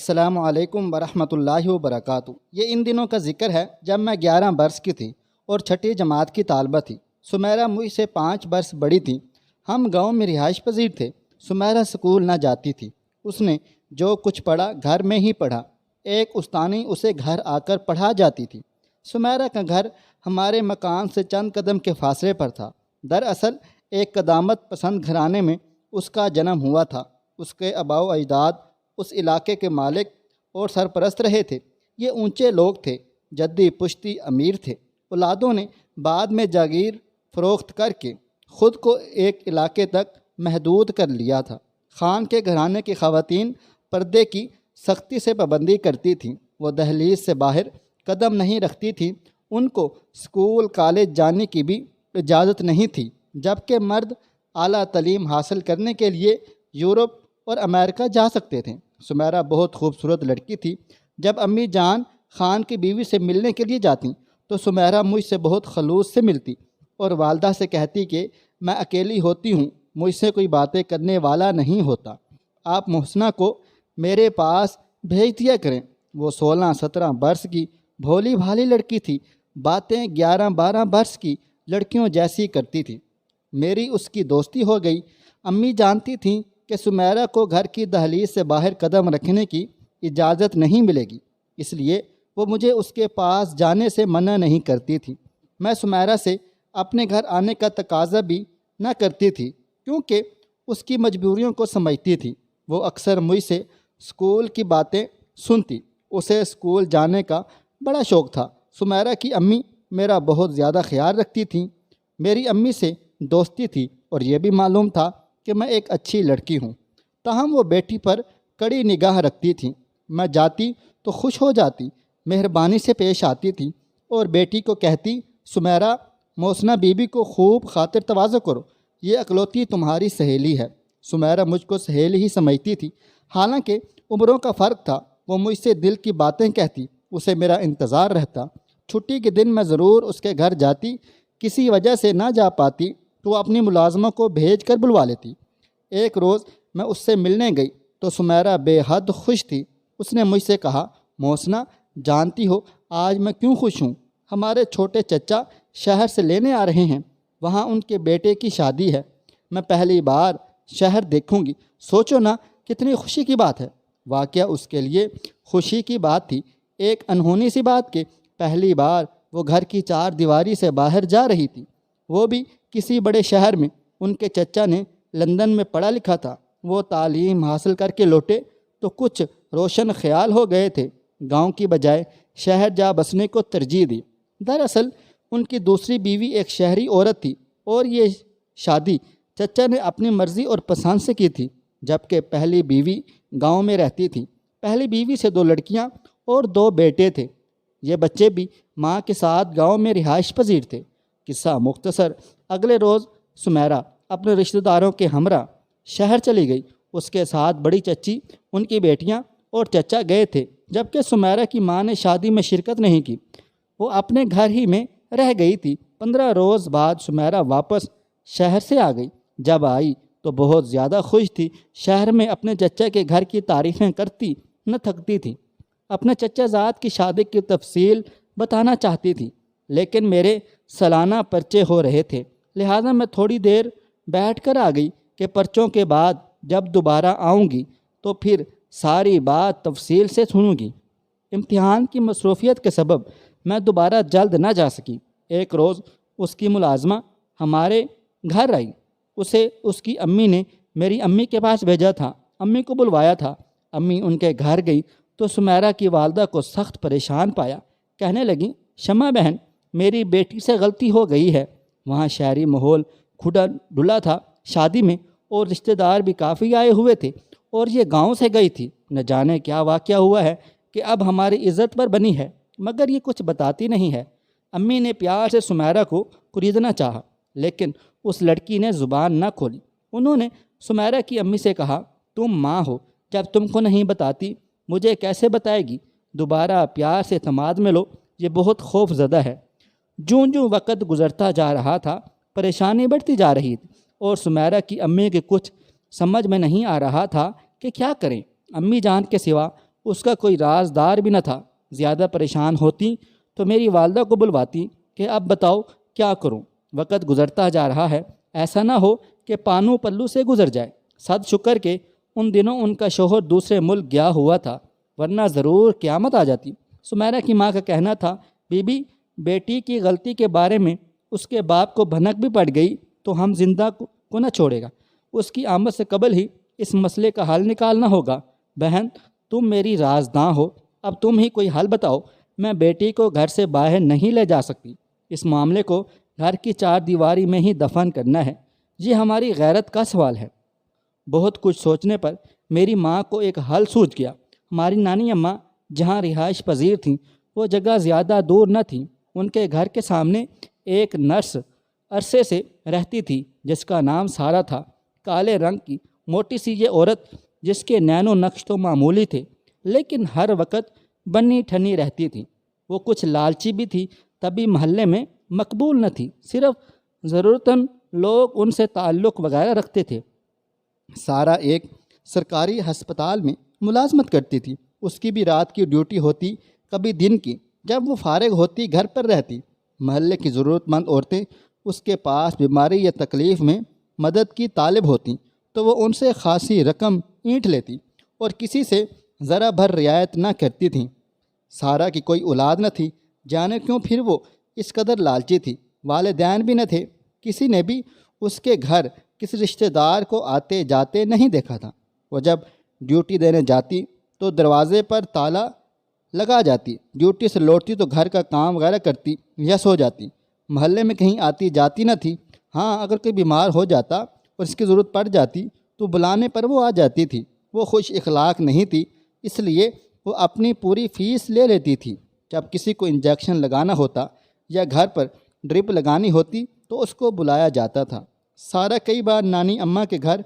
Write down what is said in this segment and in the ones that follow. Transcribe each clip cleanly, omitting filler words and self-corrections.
السلام علیکم ورحمۃ اللہ وبرکاتہ۔ یہ ان دنوں کا ذکر ہے جب میں 11 برس کی تھی اور چھٹی جماعت کی طالبہ تھی۔ سمیرہ مجھ سے 5 برس بڑی تھی۔ ہم گاؤں میں رہائش پذیر تھے۔ سمیرہ اسکول نہ جاتی تھی۔ اس نے جو کچھ پڑھا گھر میں ہی پڑھا۔ ایک استانی اسے گھر آ کر پڑھا جاتی تھی۔ سمیرہ کا گھر ہمارے مکان سے چند قدم کے فاصلے پر تھا۔ دراصل ایک قدامت پسند گھرانے میں اس کا جنم ہوا تھا۔ اس کے آباء و اجداد اس علاقے کے مالک اور سرپرست رہے تھے۔ یہ اونچے لوگ تھے، جدی پشتی امیر تھے۔ اولادوں نے بعد میں جاگیر فروخت کر کے خود کو ایک علاقے تک محدود کر لیا تھا۔ خان کے گھرانے کی خواتین پردے کی سختی سے پابندی کرتی تھیں۔ وہ دہلیز سے باہر قدم نہیں رکھتی تھیں۔ ان کو اسکول کالج جانے کی بھی اجازت نہیں تھی، جبکہ مرد اعلیٰ تعلیم حاصل کرنے کے لیے یورپ اور امریکہ جا سکتے تھے۔ سمیرہ بہت خوبصورت لڑکی تھی۔ جب امی جان خان کی بیوی سے ملنے کے لیے جاتیں تو سمیرہ مجھ سے بہت خلوص سے ملتی اور والدہ سے کہتی کہ میں اکیلی ہوتی ہوں، مجھ سے کوئی باتیں کرنے والا نہیں ہوتا، آپ محسنہ کو میرے پاس بھیج دیا کریں۔ وہ 16-17 برس کی بھولی بھالی لڑکی تھی، باتیں 11-12 برس کی لڑکیوں جیسی کرتی تھی۔ میری اس کی دوستی ہو گئی۔ امی جانتی تھیں کہ سمیرہ کو گھر کی دہلیز سے باہر قدم رکھنے کی اجازت نہیں ملے گی، اس لیے وہ مجھے اس کے پاس جانے سے منع نہیں کرتی تھی۔ میں سمیرہ سے اپنے گھر آنے کا تقاضا بھی نہ کرتی تھی، کیونکہ اس کی مجبوریوں کو سمجھتی تھی۔ وہ اکثر مجھ سے اسکول کی باتیں سنتی۔ اسے اسکول جانے کا بڑا شوق تھا۔ سمیرہ کی امی میرا بہت زیادہ خیال رکھتی تھیں۔ میری امی سے دوستی تھی اور یہ بھی معلوم تھا کہ میں ایک اچھی لڑکی ہوں، تاہم وہ بیٹی پر کڑی نگاہ رکھتی تھیں۔ میں جاتی تو خوش ہو جاتی، مہربانی سے پیش آتی تھی اور بیٹی کو کہتی، سمیرہ محسنہ بی بی کو خوب خاطر تواضع کرو، یہ اکلوتی تمہاری سہیلی ہے۔ سمیرہ مجھ کو سہیلی ہی سمجھتی تھی، حالانکہ عمروں کا فرق تھا۔ وہ مجھ سے دل کی باتیں کہتی، اسے میرا انتظار رہتا۔ چھٹی کے دن میں ضرور اس کے گھر جاتی۔ کسی وجہ سے نہ جا پاتی تو وہ اپنی ملازمہ کو بھیج کر بلوا لیتی۔ ایک روز میں اس سے ملنے گئی تو سمیرہ بے حد خوش تھی۔ اس نے مجھ سے کہا، محسنہ جانتی ہو آج میں کیوں خوش ہوں؟ ہمارے چھوٹے چچا شہر سے لینے آ رہے ہیں، وہاں ان کے بیٹے کی شادی ہے۔ میں پہلی بار شہر دیکھوں گی، سوچو نا کتنی خوشی کی بات ہے۔ واقعہ اس کے لیے خوشی کی بات تھی، ایک انہونی سی بات کہ پہلی بار وہ گھر کی 4 دیواری سے باہر جا رہی تھی، وہ بھی کسی بڑے شہر میں۔ ان کے چچا نے لندن میں پڑھا لکھا تھا۔ وہ تعلیم حاصل کر کے لوٹے تو کچھ روشن خیال ہو گئے تھے، گاؤں کی بجائے شہر جا بسنے کو ترجیح دی۔ دراصل ان کی دوسری بیوی ایک شہری عورت تھی اور یہ شادی چچا نے اپنی مرضی اور پسند سے کی تھی، جبکہ پہلی بیوی گاؤں میں رہتی تھی۔ پہلی بیوی سے 2 لڑکیاں اور 2 بیٹے تھے۔ یہ بچے بھی ماں کے ساتھ گاؤں میں رہائش پذیر تھے۔ قصہ مختصر، اگلے روز سمیرہ اپنے رشتہ داروں کے ہمراہ شہر چلی گئی۔ اس کے ساتھ بڑی چچی، ان کی بیٹیاں اور چچا گئے تھے، جبکہ سمیرہ کی ماں نے شادی میں شرکت نہیں کی، وہ اپنے گھر ہی میں رہ گئی تھی۔ 15 روز بعد سمیرہ واپس شہر سے آ گئی۔ جب آئی تو بہت زیادہ خوش تھی۔ شہر میں اپنے چچا کے گھر کی تعریفیں کرتی نہ تھکتی تھی۔ اپنے چچا زاد کی شادی کی تفصیل بتانا چاہتی تھی، لیکن میرے سالانہ پرچے ہو رہے تھے، لہٰذا میں تھوڑی دیر بیٹھ کر آ گئی کہ پرچوں کے بعد جب دوبارہ آؤں گی تو پھر ساری بات تفصیل سے سنوں گی۔ امتحان کی مصروفیت کے سبب میں دوبارہ جلد نہ جا سکی۔ ایک روز اس کی ملازمہ ہمارے گھر آئی۔ اسے اس کی امی نے میری امی کے پاس بھیجا تھا، امی کو بلوایا تھا۔ امی ان کے گھر گئی تو سمیرہ کی والدہ کو سخت پریشان پایا۔ کہنے لگیں، شمع بہن، میری بیٹی سے غلطی ہو گئی ہے۔ وہاں شہری ماحول کھلا ڈلا تھا شادی میں، اور رشتہ دار بھی کافی آئے ہوئے تھے، اور یہ گاؤں سے گئی تھی۔ نہ جانے کیا واقعہ ہوا ہے کہ اب ہماری عزت پر بنی ہے، مگر یہ کچھ بتاتی نہیں ہے۔ امی نے پیار سے سمیرہ کو خریدنا چاہا، لیکن اس لڑکی نے زبان نہ کھولی۔ انہوں نے سمیرہ کی امی سے کہا، تم ماں ہو، جب تم کو نہیں بتاتی مجھے کیسے بتائے گی؟ دوبارہ پیار سے اعتماد میں لو، یہ بہت خوف زدہ ہے۔ جوں جوں وقت گزرتا جا رہا تھا، پریشانی بڑھتی جا رہی تھی، اور سمیرہ کی امی کے کچھ سمجھ میں نہیں آ رہا تھا کہ کیا کریں۔ امی جان کے سوا اس کا کوئی رازدار بھی نہ تھا۔ زیادہ پریشان ہوتی تو میری والدہ کو بلواتی کہ اب بتاؤ کیا کروں، وقت گزرتا جا رہا ہے، ایسا نہ ہو کہ پانو پلو سے گزر جائے۔ صد شکر کہ ان دنوں ان کا شوہر دوسرے ملک گیا ہوا تھا، ورنہ ضرور قیامت آ جاتی۔ سمیرہ کی ماں کا کہنا تھا، بی بی بیٹی کی غلطی کے بارے میں اس کے باپ کو بھنک بھی پڑ گئی تو ہم زندہ کو نہ چھوڑے گا، اس کی آمد سے قبل ہی اس مسئلے کا حل نکالنا ہوگا۔ بہن تم میری رازداں ہو، اب تم ہی کوئی حل بتاؤ، میں بیٹی کو گھر سے باہر نہیں لے جا سکتی، اس معاملے کو گھر کی چار دیواری میں ہی دفن کرنا ہے، یہ ہماری غیرت کا سوال ہے۔ بہت کچھ سوچنے پر میری ماں کو ایک حل سوجھ گیا۔ ہماری نانی اماں جہاں رہائش پذیر تھیں وہ جگہ زیادہ دور نہ تھی، ان کے گھر کے سامنے ایک نرس عرصے سے رہتی تھی جس کا نام سارہ تھا۔ کالے رنگ کی موٹی سی یہ عورت جس کے نین و نقش تو معمولی تھے لیکن ہر وقت بنی ٹھنی رہتی تھی۔ وہ کچھ لالچی بھی تھی، تبھی محلے میں مقبول نہ تھی، صرف ضرورتاً لوگ ان سے تعلق وغیرہ رکھتے تھے۔ سارہ ایک سرکاری ہسپتال میں ملازمت کرتی تھی، اس کی بھی رات کی ڈیوٹی ہوتی، کبھی دن کی۔ جب وہ فارغ ہوتی گھر پر رہتی، محلے کی ضرورت مند عورتیں اس کے پاس بیماری یا تکلیف میں مدد کی طالب ہوتیں تو وہ ان سے خاصی رقم اینٹھ لیتی اور کسی سے ذرا بھر رعایت نہ کرتی تھیں۔ سارہ کی کوئی اولاد نہ تھی، جانے کیوں پھر وہ اس قدر لالچی تھی۔ والدین بھی نہ تھے، کسی نے بھی اس کے گھر کسی رشتہ دار کو آتے جاتے نہیں دیکھا تھا۔ وہ جب ڈیوٹی دینے جاتی تو دروازے پر تالا لگا جاتی، ڈیوٹی سے لوٹتی تو گھر کا کام وغیرہ کرتی یا سو جاتی۔ محلے میں کہیں آتی جاتی نہ تھی، ہاں اگر کوئی بیمار ہو جاتا اور اس کی ضرورت پڑ جاتی تو بلانے پر وہ آ جاتی تھی۔ وہ خوش اخلاق نہیں تھی، اس لیے وہ اپنی پوری فیس لے لیتی تھی۔ جب کسی کو انجیکشن لگانا ہوتا یا گھر پر ڈرپ لگانی ہوتی تو اس کو بلایا جاتا تھا۔ سارہ کئی بار نانی اماں کے گھر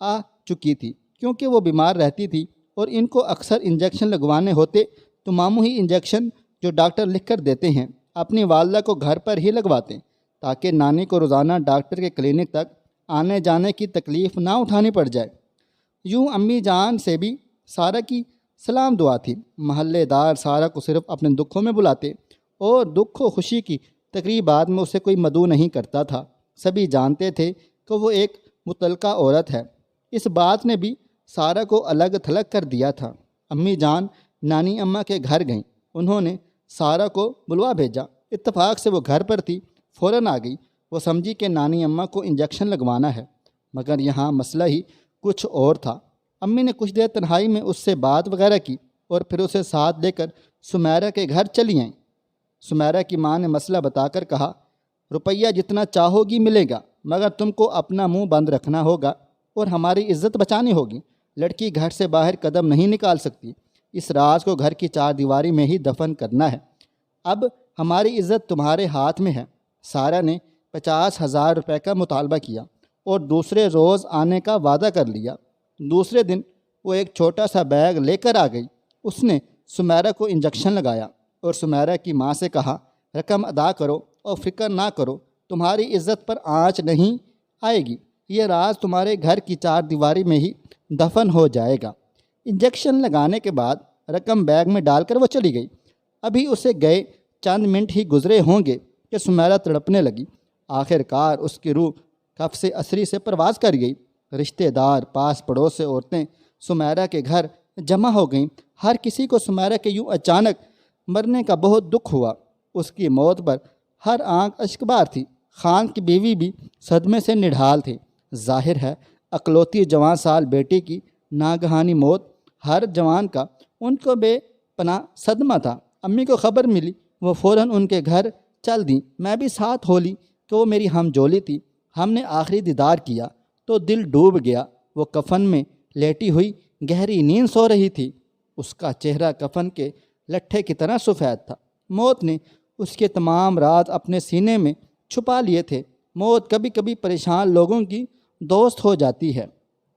آ چکی تھی کیونکہ وہ بیمار رہتی تھی اور ان کو اکثر انجیکشن لگوانے ہوتے تو ماموں ہی انجیکشن جو ڈاکٹر لکھ کر دیتے ہیں اپنی والدہ کو گھر پر ہی لگواتے تاکہ نانی کو روزانہ ڈاکٹر کے کلینک تک آنے جانے کی تکلیف نہ اٹھانی پڑ جائے۔ یوں امی جان سے بھی سارہ کی سلام دعا تھی۔ محلے دار سارہ کو صرف اپنے دکھوں میں بلاتے اور دکھ و خوشی کی تقریبات میں اسے کوئی مدعو نہیں کرتا تھا۔ سبھی جانتے تھے کہ وہ ایک متعلقہ عورت ہے۔ اس بات نے بھی سارہ کو الگ تھلگ کر دیا تھا۔ امی جان نانی اماں کے گھر گئیں، انہوں نے سارہ کو بلوا بھیجا۔ اتفاق سے وہ گھر پر تھی، فوراً آ گئی۔ وہ سمجھی کہ نانی اماں کو انجیکشن لگوانا ہے، مگر یہاں مسئلہ ہی کچھ اور تھا۔ امی نے کچھ دیر تنہائی میں اس سے بات وغیرہ کی اور پھر اسے ساتھ لے کر سمیرہ کے گھر چلی آئیں۔ سمیرہ کی ماں نے مسئلہ بتا کر کہا، روپیہ جتنا چاہو گی ملے گا، مگر تم کو اپنا منہ بند رکھنا ہوگا اور ہماری عزت بچانی ہوگی۔ لڑکی گھر سے باہر قدم نہیں نکال سکتی، اس راز کو گھر کی چار دیواری میں ہی دفن کرنا ہے۔ اب ہماری عزت تمہارے ہاتھ میں ہے۔ سارہ نے 50,000 روپے کا مطالبہ کیا اور دوسرے روز آنے کا وعدہ کر لیا۔ دوسرے دن وہ ایک چھوٹا سا بیگ لے کر آ گئی۔ اس نے سمیرہ کو انجیکشن لگایا اور سمیرہ کی ماں سے کہا، رقم ادا کرو اور فکر نہ کرو، تمہاری عزت پر آنچ نہیں آئے گی، یہ راز تمہارے گھر کی چار دیواری میں ہی دفن ہو جائے گا۔ انجیکشن لگانے کے بعد رقم بیگ میں ڈال کر وہ چلی گئی۔ ابھی اسے گئے چند منٹ ہی گزرے ہوں گے کہ سمیرہ تڑپنے لگی۔ آخر کار اس کی روح کف سے اسری سے پرواز کر گئی۔ رشتہ دار، پاس پڑوس سے عورتیں سمیرہ کے گھر جمع ہو گئیں۔ ہر کسی کو سمیرہ کے یوں اچانک مرنے کا بہت دکھ ہوا۔ اس کی موت پر ہر آنکھ اشکبار تھی۔ خان کی بیوی بھی صدمے سے نڈھال تھی۔ ظاہر ہے اکلوتی جوان سال بیٹی کی ناگہانی موت ہر جوان کا ان کو بے پناہ صدمہ تھا۔ امی کو خبر ملی، وہ فوراً ان کے گھر چل دیں۔ میں بھی ساتھ ہو لی کہ وہ میری ہم جولی تھی۔ ہم نے آخری دیدار کیا تو دل ڈوب گیا۔ وہ کفن میں لیٹی ہوئی گہری نیند سو رہی تھی۔ اس کا چہرہ کفن کے لٹھے کی طرح سفید تھا۔ موت نے اس کے تمام راز اپنے سینے میں چھپا لیے تھے۔ موت کبھی کبھی پریشان لوگوں کی دوست ہو جاتی ہے،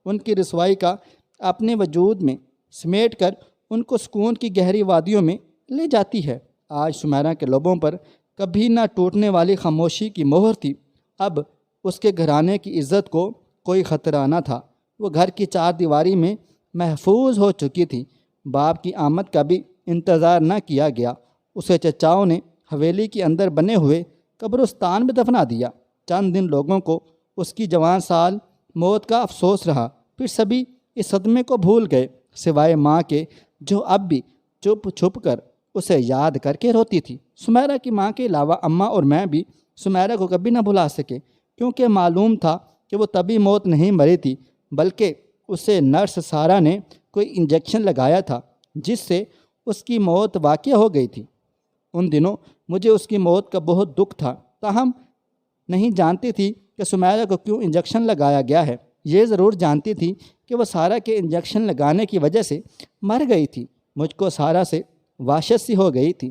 ان کی رسوائی کا اپنے وجود میں سمیٹ کر ان کو سکون کی گہری وادیوں میں لے جاتی ہے۔ آج سمیرہ کے لبوں پر کبھی نہ ٹوٹنے والی خاموشی کی مہر تھی۔ اب اس کے گھرانے کی عزت کو کوئی خطرہ نہ تھا۔ وہ گھر کی چار دیواری میں محفوظ ہو چکی تھی۔ باپ کی آمد کا بھی انتظار نہ کیا گیا، اسے چچاؤں نے حویلی کے اندر بنے ہوئے قبرستان میں دفنا دیا۔ چند دن لوگوں کو اس کی جوان سال موت کا افسوس رہا، پھر سبھی اس صدمے کو بھول گئے سوائے ماں کے، جو اب بھی چھپ چھپ کر اسے یاد کر کے روتی تھی۔ سمیرہ کی ماں کے علاوہ اماں اور میں بھی سمیرہ کو کبھی نہ بھلا سکے، کیونکہ معلوم تھا کہ وہ تبھی موت نہیں مری تھی، بلکہ اسے نرس سارہ نے کوئی انجیکشن لگایا تھا جس سے اس کی موت واقع ہو گئی تھی۔ ان دنوں مجھے اس کی موت کا بہت دکھ تھا، تاہم نہیں جانتی تھی کہ سمیرہ کو کیوں انجیکشن لگایا گیا ہے۔ یہ ضرور جانتی تھی کہ وہ سارہ کے انجیکشن لگانے کی وجہ سے مر گئی تھی۔ مجھ کو سارہ سے وحشت سی ہو گئی تھی۔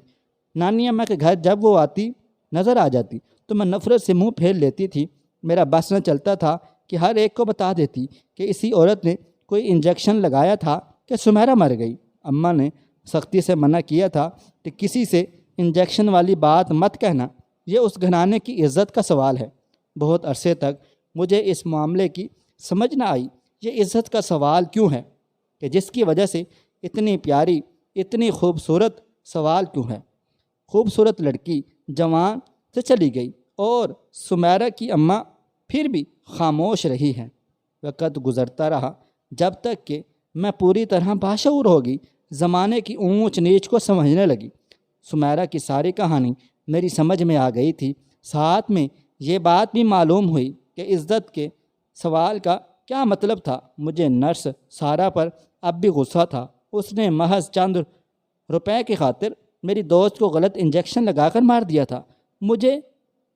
نانی اماں کے گھر جب وہ آتی نظر آ جاتی تو میں نفرت سے منہ پھیر لیتی تھی۔ میرا بس نہ چلتا تھا کہ ہر ایک کو بتا دیتی کہ اسی عورت نے کوئی انجیکشن لگایا تھا کہ سمیرہ مر گئی۔ اماں نے سختی سے منع کیا تھا کہ کسی سے انجیکشن والی بات مت کہنا، یہ اس گھرانے کی عزت کا سوال ہے۔ بہت عرصے تک مجھے اس معاملے کی سمجھ نہ آئی، یہ عزت کا سوال کیوں ہے کہ جس کی وجہ سے اتنی پیاری، اتنی خوبصورت سوال کیوں ہے۔ خوبصورت لڑکی جوان سے چلی گئی اور سمیرہ کی اماں پھر بھی خاموش رہی ہیں۔ وقت گزرتا رہا جب تک کہ میں پوری طرح باشعور ہوگی، زمانے کی اونچ نیچ کو سمجھنے لگی۔ سمیرہ کی ساری کہانی میری سمجھ میں آ گئی تھی، ساتھ میں یہ بات بھی معلوم ہوئی کہ عزت کے سوال کا کیا مطلب تھا۔ مجھے نرس سارہ پر اب بھی غصہ تھا۔ اس نے محض چند روپے کی خاطر میری دوست کو غلط انجیکشن لگا کر مار دیا تھا۔ مجھے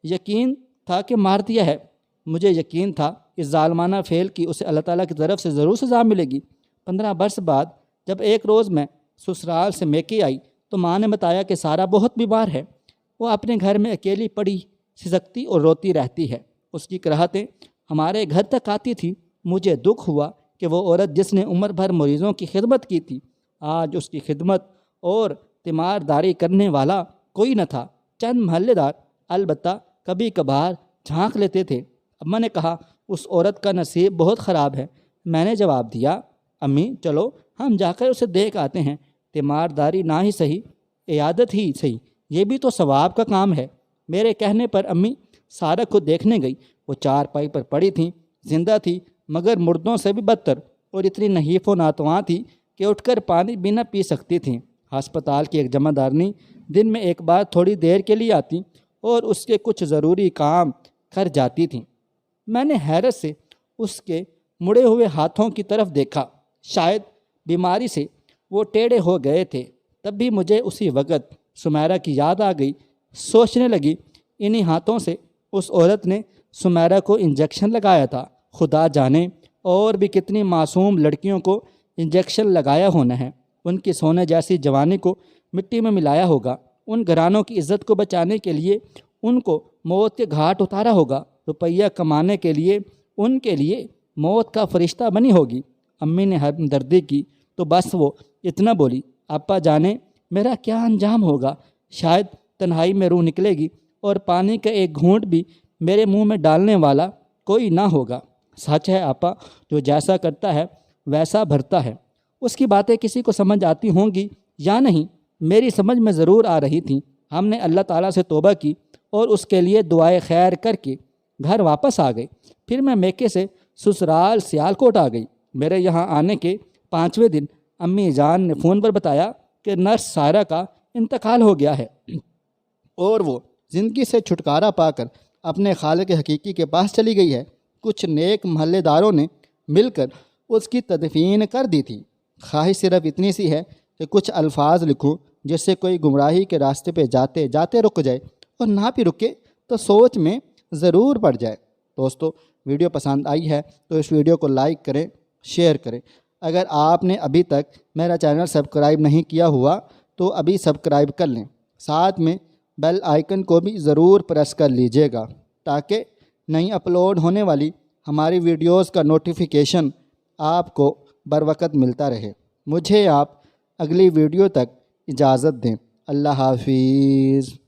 یقین تھا کہ مار دیا ہے، مجھے یقین تھا اس ظالمانہ فعل کی اسے اللہ تعالیٰ کی طرف سے ضرور سزا ملے گی۔ 15 برس بعد جب ایک روز میں سسرال سے میکے آئی تو ماں نے بتایا کہ سارہ بہت بیمار ہے، وہ اپنے گھر میں اکیلی پڑی سسکتی اور روتی رہتی ہے، اس کی قرحتیں ہمارے گھر تک آتی تھی۔ مجھے دکھ ہوا کہ وہ عورت جس نے عمر بھر مریضوں کی خدمت کی تھی، آج اس کی خدمت اور تیمارداری کرنے والا کوئی نہ تھا۔ چند محلے دار البتہ کبھی کبھار جھانک لیتے تھے۔ اماں نے کہا اس عورت کا نصیب بہت خراب ہے۔ میں نے جواب دیا امی چلو ہم جا کر اسے دیکھ آتے ہیں، تیمارداری نہ ہی صحیح، عیادت ہی صحیح، یہ بھی تو ثواب کا کام ہے۔ میرے کہنے پر امی سارہ کو دیکھنے گئی۔ وہ چارپائی پر پڑی تھیں، زندہ تھی مگر مردوں سے بھی بدتر، اور اتنی نحیف و ناتواں تھی کہ اٹھ کر پانی بھی نہ پی سکتی تھیں۔ ہسپتال کی ایک جمع دارنی دن میں ایک بار تھوڑی دیر کے لیے آتی اور اس کے کچھ ضروری کام کر جاتی تھیں۔ میں نے حیرت سے اس کے مڑے ہوئے ہاتھوں کی طرف دیکھا، شاید بیماری سے وہ ٹیڑھے ہو گئے تھے۔ تب بھی مجھے اسی وقت سمیرہ کی یاد آ گئی۔ سوچنے لگی انہی ہاتھوں سے اس عورت نے سمیرہ کو انجیکشن لگایا تھا۔ خدا جانے اور بھی کتنی معصوم لڑکیوں کو انجیکشن لگایا ہونا ہے، ان کی سونے جیسی جوانی کو مٹی میں ملایا ہوگا، ان گھرانوں کی عزت کو بچانے کے لیے ان کو موت کے گھاٹ اتارا ہوگا، روپیہ کمانے کے لیے ان کے لیے موت کا فرشتہ بنی ہوگی۔ امی نے ہمدردی کی تو بس وہ اتنا بولی ابا جانے میرا کیا انجام ہوگا، شاید تنہائی میں روح نکلے گی اور پانی کا ایک گھونٹ بھی میرے منہ میں ڈالنے والا کوئی نہ ہوگا۔ سچ ہے آپا، جو جیسا کرتا ہے ویسا بھرتا ہے۔ اس کی باتیں کسی کو سمجھ آتی ہوں گی یا نہیں، میری سمجھ میں ضرور آ رہی تھیں۔ ہم نے اللہ تعالیٰ سے توبہ کی اور اس کے لیے دعائے خیر کر کے گھر واپس آ گئے۔ پھر میں میکے سے سسرال سیالکوٹ آ گئی۔ میرے یہاں آنے کے 5ویں دن امی جان نے فون پر بتایا کہ نرس سارہ کا انتقال ہو گیا ہے اور وہ زندگی سے چھٹکارا پا کر اپنے خالق حقیقی کے پاس چلی گئی ہے۔ کچھ نیک محلے داروں نے مل کر اس کی تدفین کر دی تھی۔ خواہش صرف اتنی سی ہے کہ کچھ الفاظ لکھوں جس سے کوئی گمراہی کے راستے پہ جاتے جاتے رک جائے، اور نہ بھی رکے تو سوچ میں ضرور پڑ جائے۔ دوستو، ویڈیو پسند آئی ہے تو اس ویڈیو کو لائک کریں، شیئر کریں۔ اگر آپ نے ابھی تک میرا چینل سبسکرائب نہیں کیا ہوا تو ابھی سبسکرائب کر لیں، ساتھ میں بیل آئیکن کو بھی ضرور پریس کر لیجئے گا تاکہ نئی اپلوڈ ہونے والی ہماری ویڈیوز کا نوٹیفیکیشن آپ کو بروقت ملتا رہے۔ مجھے آپ اگلی ویڈیو تک اجازت دیں۔ اللہ حافظ۔